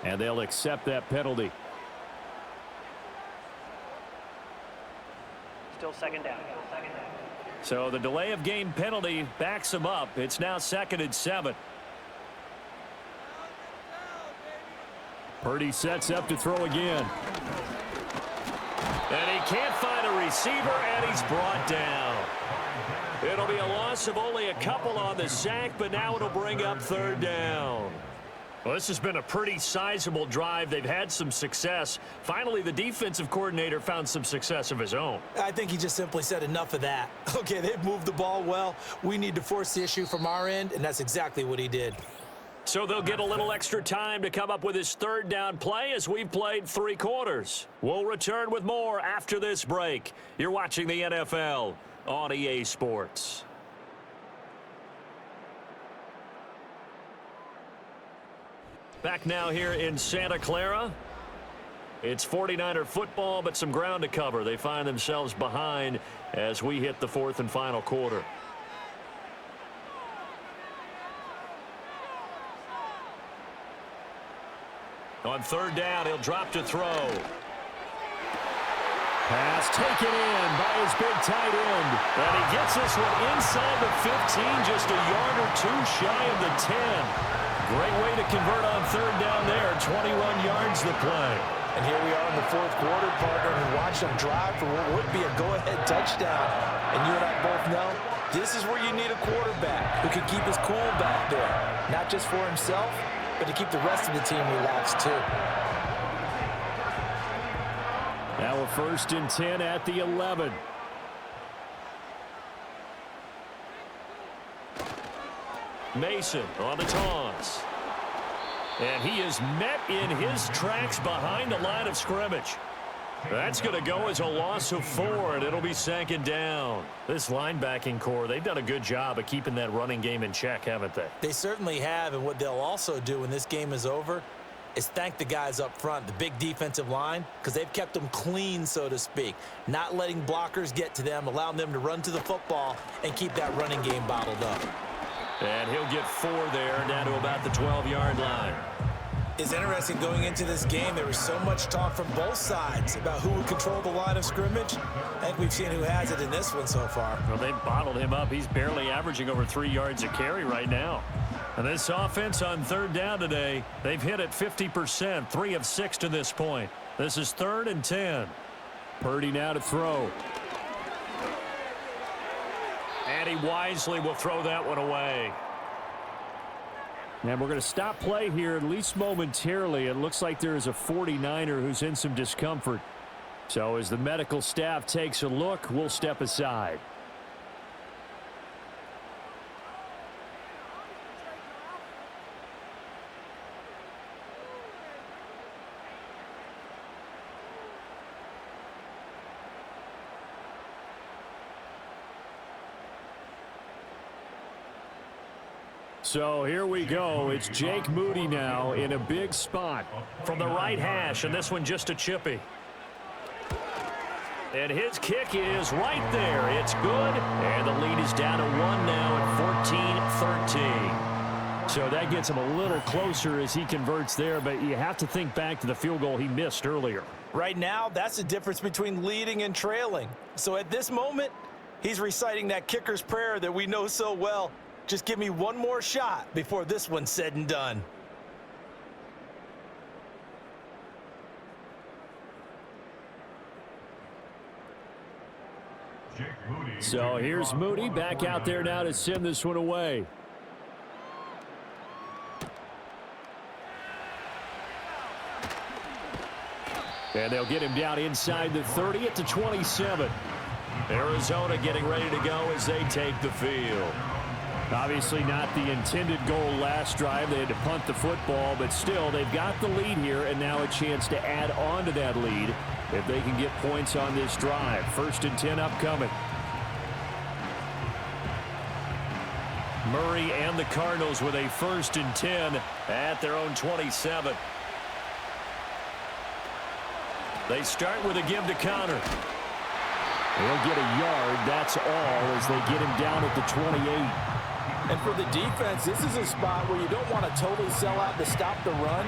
And they'll accept that penalty. Still second down. So the delay of game penalty backs them up. It's now 2nd and 7. Purdy sets up to throw again. And he can't find a receiver, and he's brought down. It'll be a loss of only a couple on the sack, but now it'll bring up 3rd down. Well, this has been a pretty sizable drive. They've had some success. Finally, the defensive coordinator found some success of his own. I think he just simply said enough of that. Okay, they've moved the ball well. We need to force the issue from our end, and that's exactly what he did. So they'll get a little extra time to come up with his 3rd down play as we've played 3 quarters. We'll return with more after this break. You're watching the NFL on EA Sports. Back now here in Santa Clara. It's 49er football, but some ground to cover. They find themselves behind as we hit the 4th and final quarter. On 3rd down, he'll drop to throw. Pass taken in by his big tight end. And he gets this one inside the 15, just a yard or 2 shy of the 10. Great way to convert on 3rd down there. 21 yards the play. And here we are in the 4th quarter, partner, and watch them drive for what would be a go-ahead touchdown. And you and I both know this is where you need a quarterback who can keep his cool back there. Not just for himself, but to keep the rest of the team relaxed too. Now a 1st and 10 at the 11. Mason on the toss. And he is met in his tracks behind the line of scrimmage. That's going to go as a loss of 4, and it'll be 2nd down. This linebacking core, they've done a good job of keeping that running game in check, haven't they? They certainly have, and what they'll also do when this game is over is thank the guys up front, the big defensive line, because they've kept them clean, so to speak, not letting blockers get to them, allowing them to run to the football and keep that running game bottled up. And he'll get 4 there, down to about the 12-yard line. It's interesting going into this game. There was so much talk from both sides about who would control the line of scrimmage. I think we've seen who has it in this one so far. Well, they've bottled him up. He's barely averaging over 3 yards a carry right now. And this offense on 3rd down today, they've hit it 50%, 3 of 6 to this point. This is 3rd and 10. Purdy now to throw. And he wisely will throw that one away. And we're going to stop play here, at least momentarily. It looks like there is a 49er who's in some discomfort. So as the medical staff takes a look, we'll step aside. So here we go. It's Jake Moody now in a big spot from the right hash, and this one just a chippy. And his kick is right there. It's good, and the lead is down to 1 now at 14-13. So that gets him a little closer as he converts there, but you have to think back to the field goal he missed earlier. Right now, that's the difference between leading and trailing. So at this moment, he's reciting that kicker's prayer that we know so well. Just give me one more shot before this one's said and done. So here's Moody back out there now to send this one away. And they'll get him down inside the 30 at the 27. Arizona getting ready to go as they take the field. Obviously not the intended goal last drive. They had to punt the football, but still they've got the lead here and now a chance to add on to that lead if they can get points on this drive. 1st and 10 upcoming. Murray and the Cardinals with a 1st and 10 at their own 27. They start with a give to Connor. He'll get a yard, that's all, as they get him down at the 28. And for the defense, this is a spot where you don't want to totally sell out to stop the run,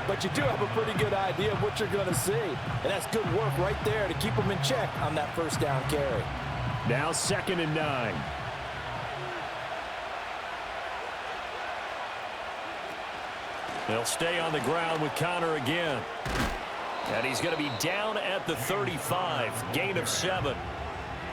but you do have a pretty good idea of what you're going to see. And that's good work right there to keep them in check on that first down carry. Now 2nd and 9. They'll stay on the ground with Connor again. And he's going to be down at the 35, gain of 7.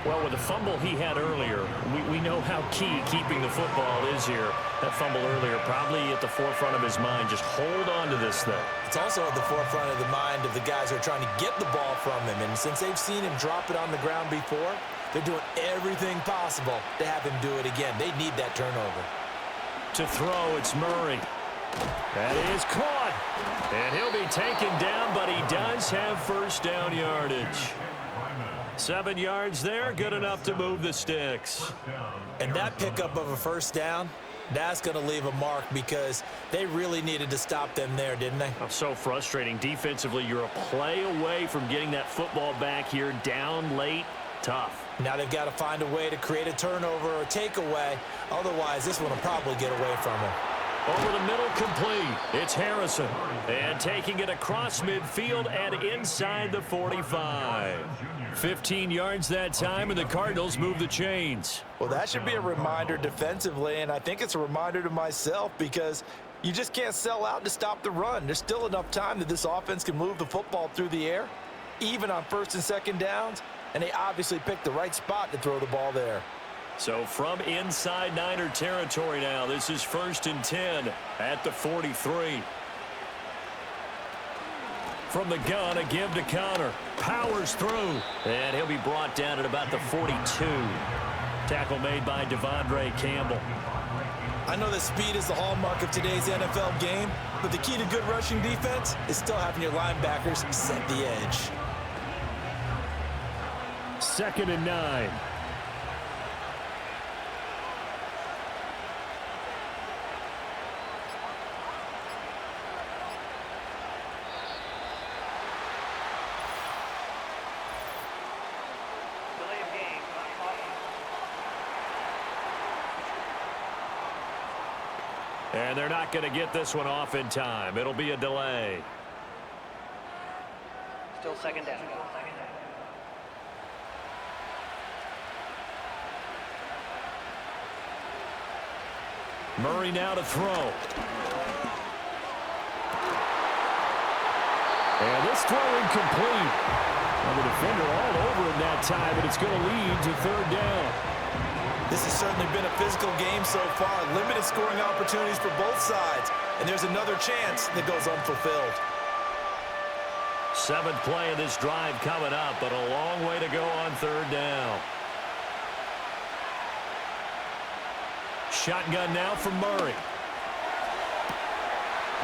Well, with the fumble he had earlier, we know how key keeping the football is here. That fumble earlier probably at the forefront of his mind. Just hold on to this thing. It's also at the forefront of the mind of the guys who are trying to get the ball from him. And since they've seen him drop it on the ground before, they're doing everything possible to have him do it again. They need that turnover. To throw, it's Murray. That is caught. And he'll be taken down, but he does have first down yardage. 7 yards there, good enough to move the sticks. And that pickup of a first down, that's going to leave a mark because they really needed to stop them there, didn't they? Oh, so frustrating. Defensively, you're a play away from getting that football back here down late. Tough. Now they've got to find a way to create a turnover or a takeaway. Otherwise, this one will probably get away from them. Over the middle, complete. It's Harrison. And taking it across midfield and inside the 45. 15 yards that time, and the Cardinals move the chains. Well, that should be a reminder defensively, and I think it's a reminder to myself because you just can't sell out to stop the run. There's still enough time that this offense can move the football through the air, even on 1st and 2nd downs, and they obviously picked the right spot to throw the ball there. So from inside Niner territory now, this is 1st and 10 at the 43. From the gun, a give to Connor. Powers through. And he'll be brought down at about the 42. Tackle made by Devondre Campbell. I know that speed is the hallmark of today's NFL game, but the key to good rushing defense is still having your linebackers set the edge. 2nd and 9. And they're not going to get this one off in time. It'll be a delay. Still 2nd down. Murray now to throw. And this throw incomplete. Well, the defender all over him that time, but it's going to lead to 3rd down. This has certainly been a physical game so far. Limited scoring opportunities for both sides. And there's another chance that goes unfulfilled. 7th play of this drive coming up, but a long way to go on 3rd down. Shotgun now from Murray.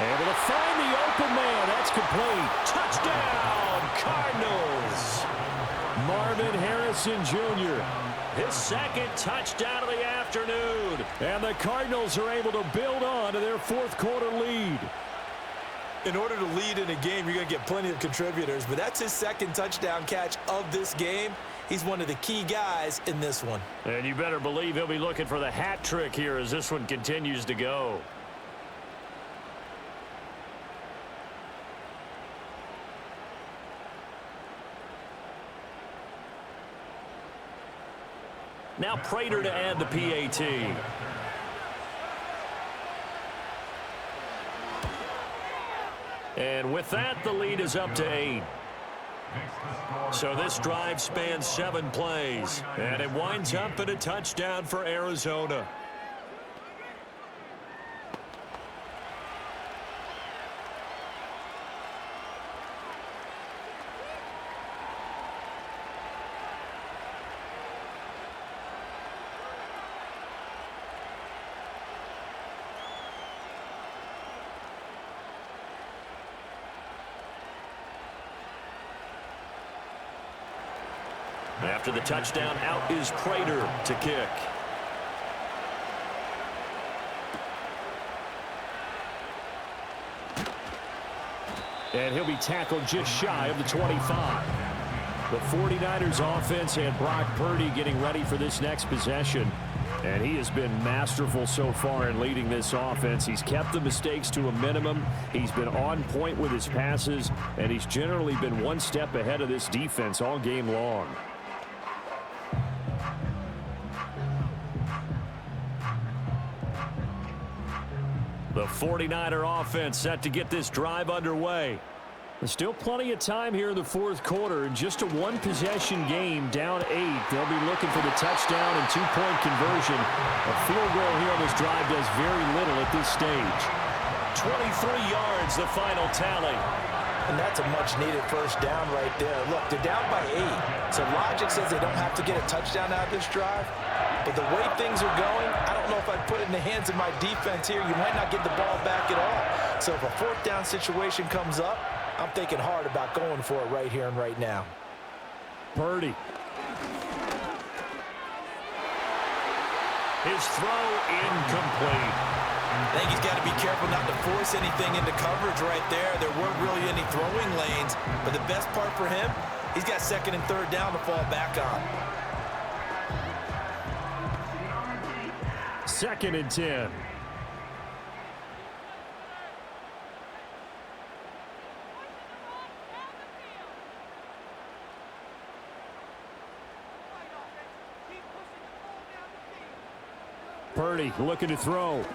Able to find the open man. That's complete. Touchdown, Cardinals. Marvin Harrison Jr., his 2nd touchdown of the afternoon. And the Cardinals are able to build on to their 4th quarter lead. In order to lead in a game, you're going to get plenty of contributors, but that's his 2nd touchdown catch of this game. He's one of the key guys in this one. And you better believe he'll be looking for the hat trick here as this one continues to go. Now Prater to add the PAT. And with that, the lead is up to 8. So this drive spans 7 plays, and it winds up in a touchdown for Arizona. After the touchdown, out is Prater to kick. And he'll be tackled just shy of the 25. The 49ers offense and Brock Purdy getting ready for this next possession. And he has been masterful so far in leading this offense. He's kept the mistakes to a minimum. He's been on point with his passes, and he's generally been one step ahead of this defense all game long. The 49er offense set to get this drive underway. There's still plenty of time here in the fourth quarter. In just a one-possession game, down 8. They'll be looking for the touchdown and two-point conversion. A field goal here on this drive does very little at this stage. 23 yards, the final tally. And that's a much-needed first down right there. Look, they're down by 8. So logic says they don't have to get a touchdown out of this drive. But the way things are going, I don't know if I'd put it in the hands of my defense here. You might not get the ball back at all. So if a fourth down situation comes up, I'm thinking hard about going for it right here and right now. Purdy. His throw incomplete. I think he's got to be careful not to force anything into coverage right there. There weren't really any throwing lanes. But the best part for him, he's got second and third down to fall back on. 2nd and 10. Purdy looking to throw. And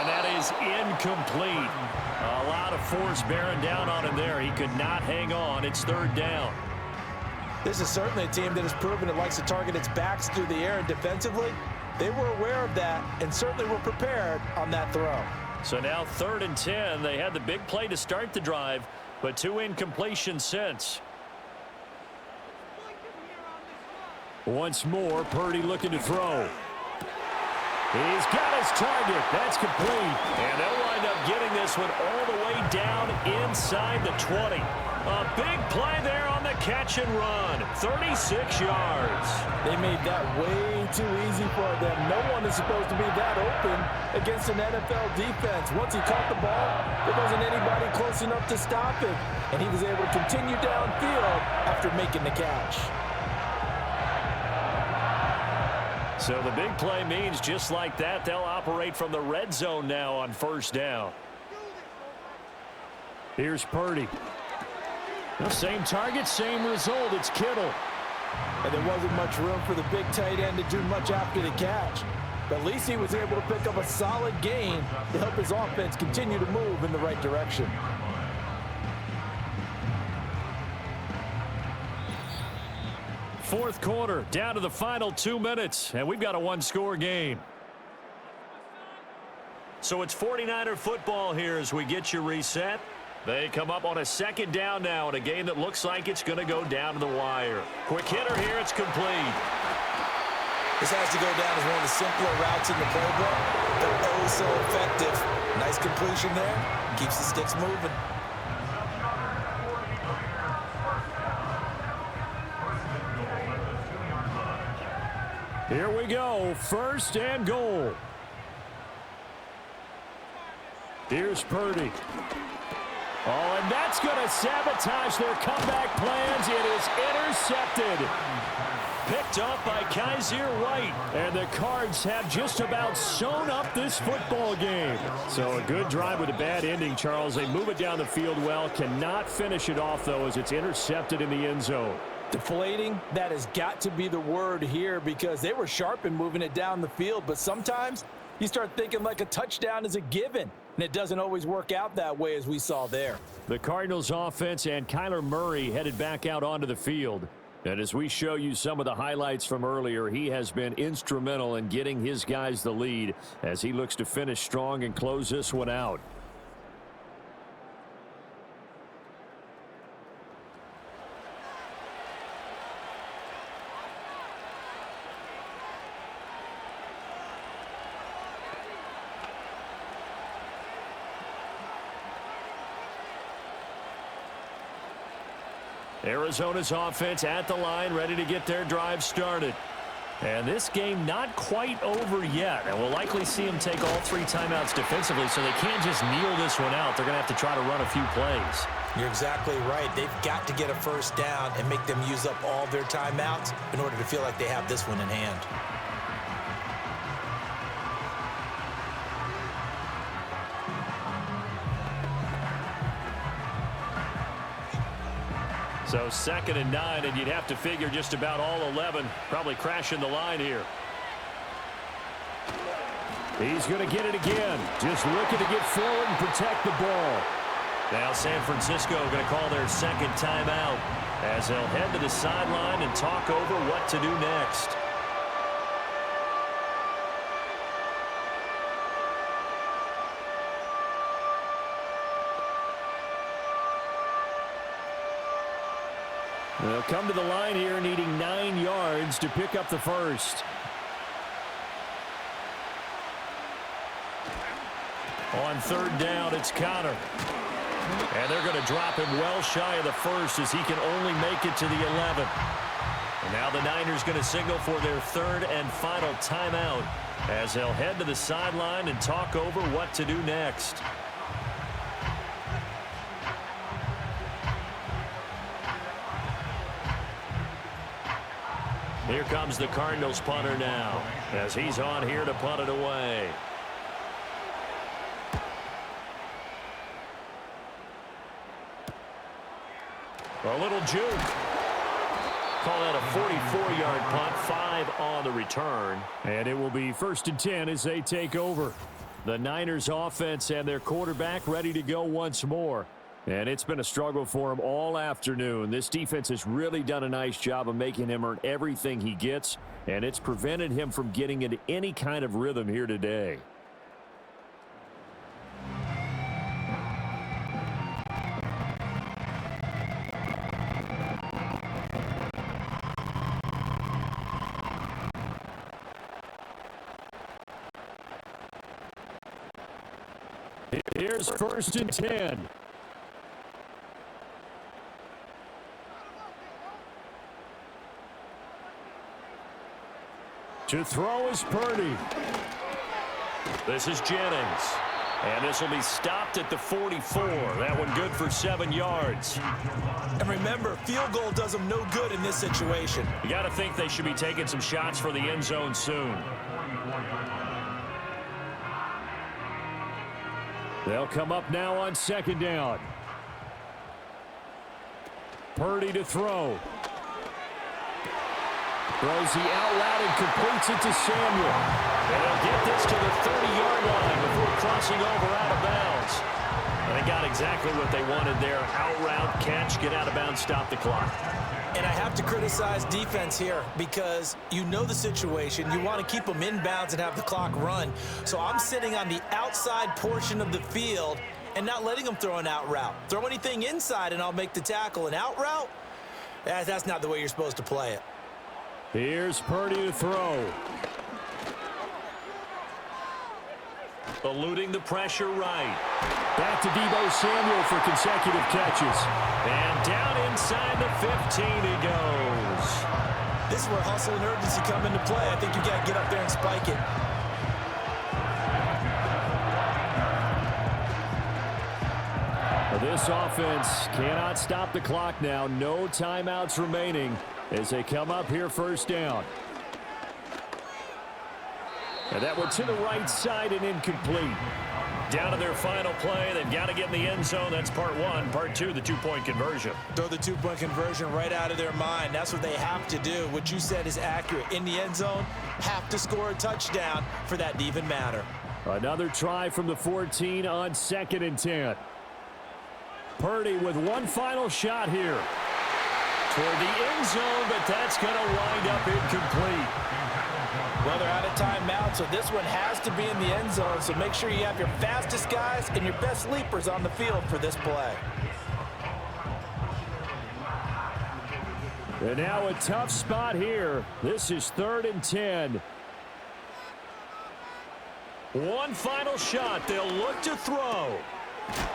that is incomplete. A lot of force bearing down on him there. He could not hang on. It's third down. This is certainly a team that has proven it likes to target its backs through the air, and defensively, they were aware of that and certainly were prepared on that throw. So now 3rd and 10. They had the big play to start the drive, but 2 incompletions since. Once more, Purdy looking to throw. He's got his target. That's complete. And they'll wind up getting this one all the way down inside the 20. A big play there on the catch and run. 36 yards. They made that way too easy for them. No one is supposed to be that open against an NFL defense. Once he caught the ball, there wasn't anybody close enough to stop him. And he was able to continue downfield after making the catch. So the big play means just like that, they'll operate from the red zone now on first down. Here's Purdy. The same target, same result. It's Kittle. And there wasn't much room for the big tight end to do much after the catch. But at least he was able to pick up a solid gain to help his offense continue to move in the right direction. Fourth quarter, down to the final 2 minutes, and we've got a one-score game. So it's 49er football here as we get you reset. They come up on a second down now in a game that looks like it's going to go down to the wire. Quick hitter here, it's complete. This has to go down as one of the simpler routes in the playbook. They're oh so effective. Nice completion there. Keeps the sticks moving. Here we go, 1st and goal. Here's Purdy. Oh, and that's going to sabotage their comeback plans. It is intercepted. Picked up by Kaiser White. And the Cards have just about sewn up this football game. So a good drive with a bad ending, Charles. They move it down the field well. Cannot finish it off, though, as it's intercepted in the end zone. Deflating, that has got to be the word here because they were sharp in moving it down the field. But sometimes you start thinking like a touchdown is a given. And it doesn't always work out that way as we saw there. The Cardinals offense and Kyler Murray headed back out onto the field. And as we show you some of the highlights from earlier, he has been instrumental in getting his guys the lead as he looks to finish strong and close this one out. Arizona's offense at the line, ready to get their drive started. And this game not quite over yet. And we'll likely see them take all 3 timeouts defensively, so they can't just kneel this one out. They're going to have to try to run a few plays. You're exactly right. They've got to get a first down and make them use up all their timeouts in order to feel like they have this one in hand. So 2nd and 9, and you'd have to figure just about all 11 probably crashing the line here. He's going to get it again. Just looking to get forward and protect the ball. Now San Francisco going to call their second timeout as they'll head to the sideline and talk over what to do next. They'll come to the line here needing 9 yards to pick up the first. On 3rd down, it's Connor. And they're going to drop him well shy of the first as he can only make it to the 11. And now the Niners going to signal for their 3rd and final timeout as they'll head to the sideline and talk over what to do next. Here comes the Cardinals punter now as he's on here to punt it away. A little juke. Call that a 44-yard punt, 5 on the return. And it will be 1st and 10 as they take over. The Niners offense and their quarterback ready to go once more. And it's been a struggle for him all afternoon. This defense has really done a nice job of making him earn everything he gets, and it's prevented him from getting into any kind of rhythm here today. Here's 1st and 10. To throw is Purdy. This is Jennings. And this will be stopped at the 44. That one good for 7 yards. And remember, field goal does them no good in this situation. You got to think they should be taking some shots for the end zone soon. They'll come up now on 2nd down. Purdy to throw. Throws the out route and completes it to Samuel. And they'll get this to the 30-yard line before crossing over out of bounds. And they got exactly what they wanted there. Out route, catch, get out of bounds, stop the clock. And I have to criticize defense here because you know the situation. You want to keep them inbounds and have the clock run. So I'm sitting on the outside portion of the field and not letting them throw an out route. Throw anything inside and I'll make the tackle. An out route? That's not the way you're supposed to play it. Here's Purdy to throw. Eluding the pressure right. Back to Deebo Samuel for consecutive catches. And down inside the 15 he goes. This is where hustle and urgency come into play. I think you got to get up there and spike it. This offense cannot stop the clock now. No timeouts remaining as they come up here 1st down. And that one to the right side and incomplete. Down to their final play. They've got to get in the end zone. That's part 1. Part 2, the 2-point conversion. Throw the 2-point conversion right out of their mind. That's what they have to do. What you said is accurate. In the end zone, have to score a touchdown for that to even matter. Another try from the 14 on 2nd and 10. Purdy with one final shot here. Toward the end zone, but that's going to wind up incomplete. Well, they're out of timeout, so this one has to be in the end zone. So make sure you have your fastest guys and your best leapers on the field for this play. And now a tough spot here. This is 3rd and 10. One final shot. They'll look to throw.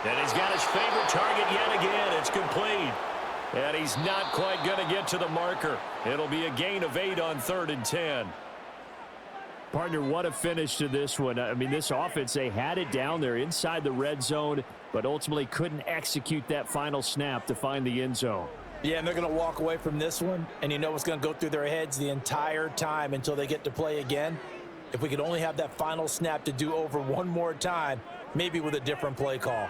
And he's got his favorite target yet again. It's complete. And he's not quite going to get to the marker. It'll be a gain of 8 on 3rd and 10. Partner, what a finish to this one. I mean, this offense, they had it down there inside the red zone, but ultimately couldn't execute that final snap to find the end zone. Yeah, and they're going to walk away from this one, and you know what's going to go through their heads the entire time until they get to play again. If we could only have that final snap to do over one more time, maybe with a different play call.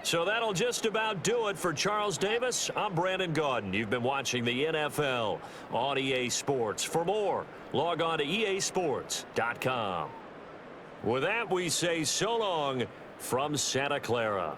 So that'll just about do it for Charles Davis. I'm Brandon Gaudin. You've been watching the NFL on EA Sports. For more, log on to easports.com. With that, we say so long from Santa Clara.